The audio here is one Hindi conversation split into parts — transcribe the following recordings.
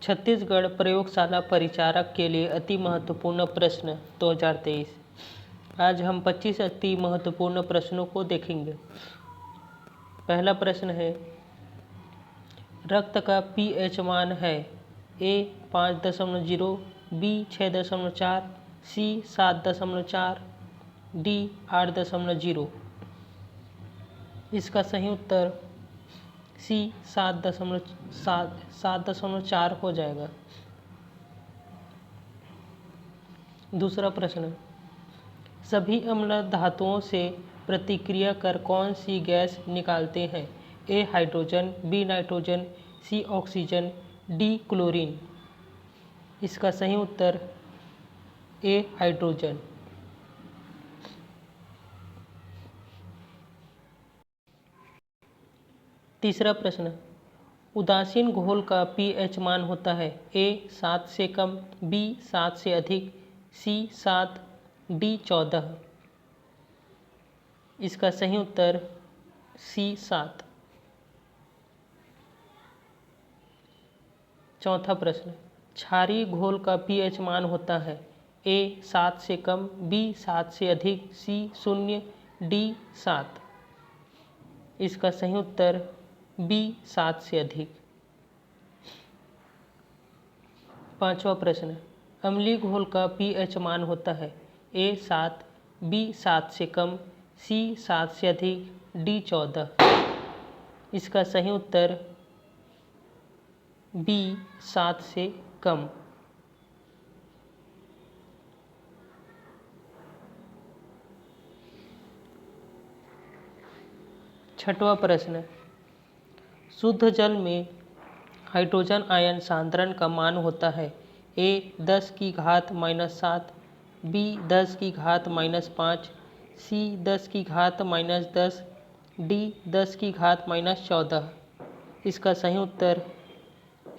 छत्तीसगढ़ प्रयोगशाला परिचारक के लिए अति महत्वपूर्ण प्रश्न 2023। आज हम 25 अति महत्वपूर्ण प्रश्नों को देखेंगे। पहला प्रश्न है, रक्त का पीएच मान है ए 5.0, बी 6.4, सी 7.4, डी 8.0। इसका सही उत्तर सी 7.4 हो जाएगा। दूसरा प्रश्न, सभी अम्ल धातुओं से प्रतिक्रिया कर कौन सी गैस निकालते हैं? ए हाइड्रोजन, बी नाइट्रोजन, सी ऑक्सीजन, डी क्लोरीन। इसका सही उत्तर ए हाइड्रोजन। तीसरा प्रश्न, उदासीन घोल का पीएच मान होता है ए 7 से कम, बी 7 से अधिक, सी 7, डी 14। इसका सही उत्तर सी 7। चौथा प्रश्न, क्षारीय घोल का पीएच मान होता है ए 7 से कम, बी 7 से अधिक, सी 0, डी 7। इसका सही उत्तर बी 7 से अधिक। पांचवा प्रश्न, अम्लीय घोल का पीएच मान होता है ए 7, बी 7 से कम, सी 7 से अधिक, डी 14। इसका सही उत्तर बी 7 से कम। छठवां प्रश्न, शुद्ध जल में हाइड्रोजन आयन सांद्रण का मान होता है ए 10⁻⁻7, बी 10⁻⁻5, सी 10⁻⁻10, डी 10⁻⁻14। इसका सही उत्तर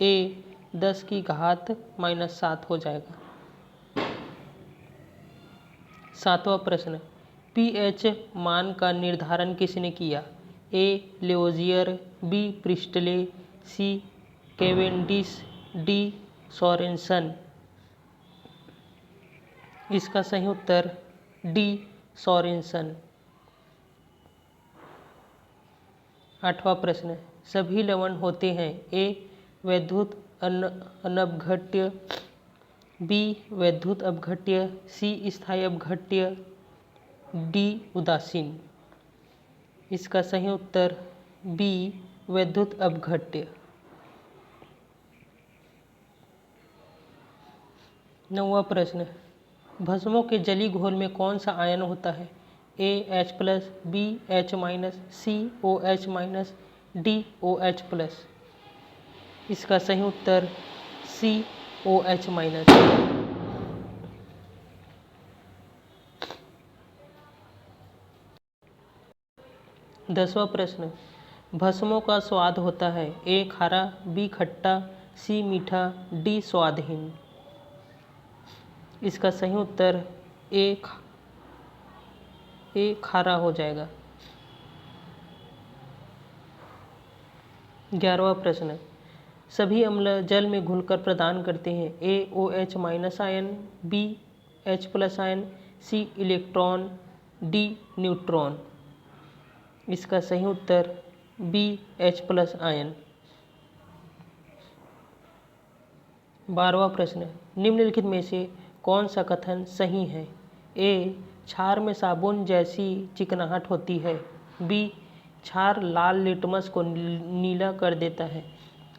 ए 10⁻⁻7 हो जाएगा। सातवां प्रश्न, पीएच मान का निर्धारण किसने किया? ए लेवोजियर, बी प्रिस्टले, सी कैवेंडिश, डी सोरेनसन। इसका सही उत्तर डी सोरेनसन। आठवां प्रश्न, सभी लवण होते हैं ए वैद्युत अनपघट्य, बी वैद्युत अपघट्य, सी स्थायी अपघट्य, डी उदासीन। इसका सही उत्तर बी वैद्युत अपघट्य। नौवां प्रश्न, भस्मों के जलीय घोल में कौन सा आयन होता है? ए H+, बी H-, सी OH-, डी OH+। इसका सही उत्तर सी OH-। 10वां प्रश्न, भस्मों का स्वाद होता है ए खारा, बी खट्टा, सी मीठा, डी स्वादहीन। इसका सही उत्तर ए खारा हो जाएगा। 11वां प्रश्न, सभी अम्ल जल में घुलकर प्रदान करते हैं A OH- ion, B H+ ion, C electron, D neutron. इसका सही उत्तर बी H+ आयन। 12वां प्रश्न, निम्नलिखित में से कौन सा कथन सही है? ए क्षार में साबुन जैसी चिकनाहट होती है, बी क्षार लाल लिटमस को नीला कर देता है,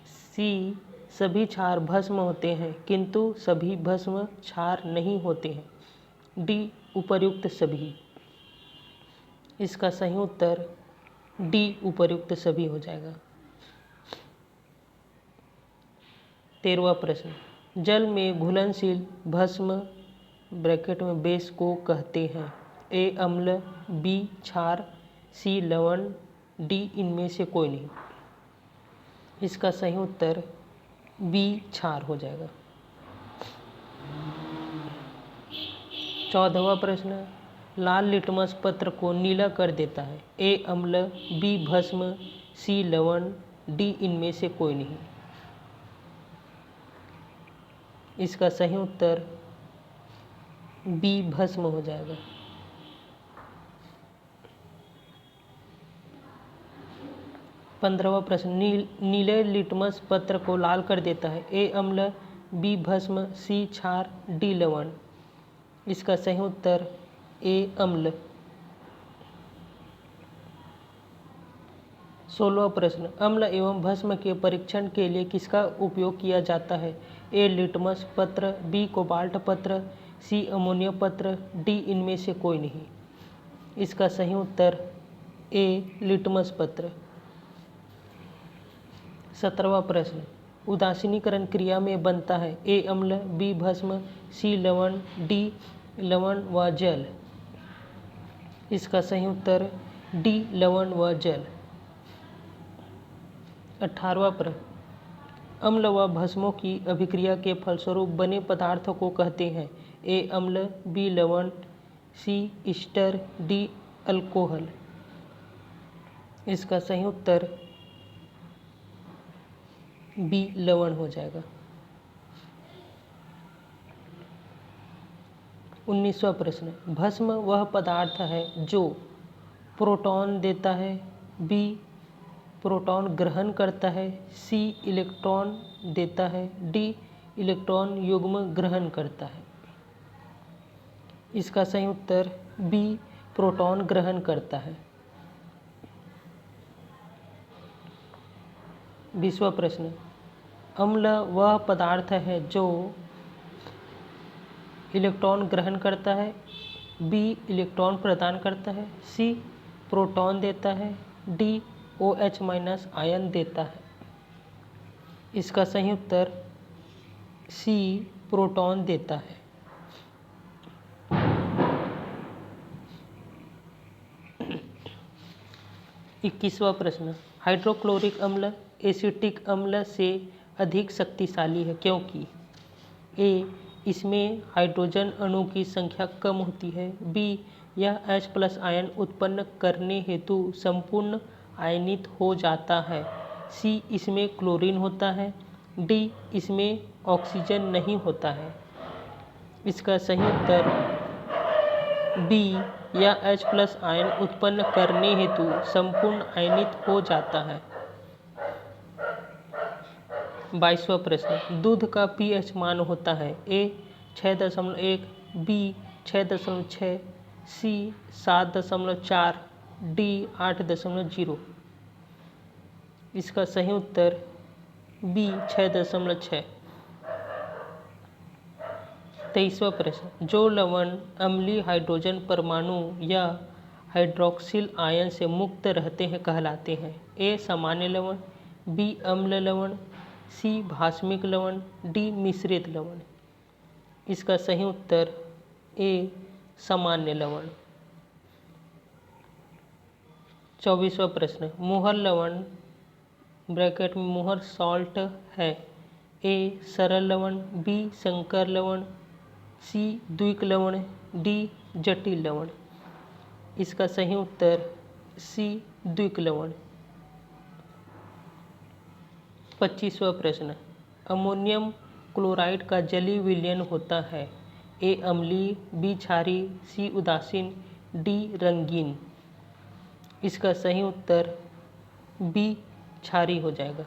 सी सभी क्षार भस्म होते हैं किंतु सभी भस्म क्षार नहीं होते हैं, डी उपर्युक्त सभी। इसका सही उत्तर डी उपर्युक्त सभी हो जाएगा। 13वां प्रश्न, जल में घुलनशील भस्म ब्रैकेट में बेस को कहते हैं ए अम्ल, बी क्षार, सी लवण, डी इनमें से कोई नहीं। इसका सही उत्तर बी क्षार हो जाएगा। 14वां प्रश्न, लाल लिटमस पत्र को नीला कर देता है ए अम्ल, बी भस्म, सी लवण, डी इनमें से कोई नहीं। इसका सही उत्तर बी भस्म हो जाएगा। 15वां प्रश्न, नीले लिटमस पत्र को लाल कर देता है। ए अम्ल, बी भस्म, सी क्षार, डी लवण। इसका सही उत्तर ए अम्ल। 16वां प्रश्न, अम्ल एवं भस्म के परीक्षण के लिए किसका उपयोग किया जाता है। ए लिटमस पत्र, बी कोबाल्ट पत्र, सी अमोनिया पत्र, डी इनमें से कोई नहीं। इसका सही उत्तर ए लिटमस पत्र। 17वां प्रश्न, उदासीनीकरण क्रिया में बनता है। ए अम्ल, बी भस्म, सी लवण, डी लवण व जल। इसका सही उत्तर डी लवण व जल। 18वां प्रश्न, अम्ल व भस्मों की अभिक्रिया के फलस्वरूप बने पदार्थ को कहते हैं। ए अम्ल, बी लवण, सी ईस्टर, डी अल्कोहल। इसका सही उत्तर बी लवण हो जाएगा। 19वां प्रश्न, भस्म वह पदार्थ है जो प्रोटॉन देता है, बी प्रोटॉन ग्रहण करता है, सी इलेक्ट्रॉन देता है, डी इलेक्ट्रॉन युग्म ग्रहण करता है। इसका सही उत्तर बी प्रोटॉन ग्रहण करता है। 20वां प्रश्न, अम्ल वह पदार्थ है जो इलेक्ट्रॉन ग्रहण करता है, बी इलेक्ट्रॉन प्रदान करता है, सी प्रोटॉन देता है, डी OH- आयन देता है। इसका सही उत्तर सी प्रोटॉन देता है। 21वां प्रश्न, हाइड्रोक्लोरिक अम्ल एसिटिक अम्ल से अधिक शक्तिशाली है क्योंकि ए इसमें हाइड्रोजन अणु की संख्या कम होती है, बी यह H+ आयन उत्पन्न करने हेतु संपूर्ण आयनित हो जाता है, सी इसमें क्लोरीन होता है, डी इसमें ऑक्सीजन नहीं होता है। इसका सही उत्तर बी या H+ आयन उत्पन्न करने हेतु संपूर्ण आयनित हो जाता है। 22वां प्रश्न, दूध का pH मान होता है। ए 6.1, बी 6.6, सी 7.4, डी 8.0। इसका सही उत्तर बी 6.6। 23वां प्रश्न, जो लवण अम्लीय हाइड्रोजन परमाणु या हाइड्रोक्सिल आयन से मुक्त रहते हैं कहलाते हैं। ए सामान्य लवण, बी अम्ल लवण, सी भास्मिक लवण, डी मिश्रित लवण। इसका सही उत्तर ए सामान्य लवण। 24वां प्रश्न, मोहर लवण ब्रैकेट में मोहर सॉल्ट है। ए सरल लवण, बी संकर लवण, सी द्विक लवण, डी जटिल लवण। इसका सही उत्तर सी द्विक लवण। 25वां प्रश्न, अमोनियम क्लोराइड का जलीय विलयन होता है। ए अम्लीय, बी क्षारीय, सी उदासीन, डी रंगीन। इसका सही उत्तर बी क्षारीय हो जाएगा।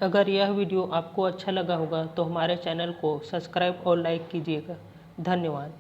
अगर यह वीडियो आपको अच्छा लगा होगा तो हमारे चैनल को सब्सक्राइब और लाइक कीजिएगा। धन्यवाद।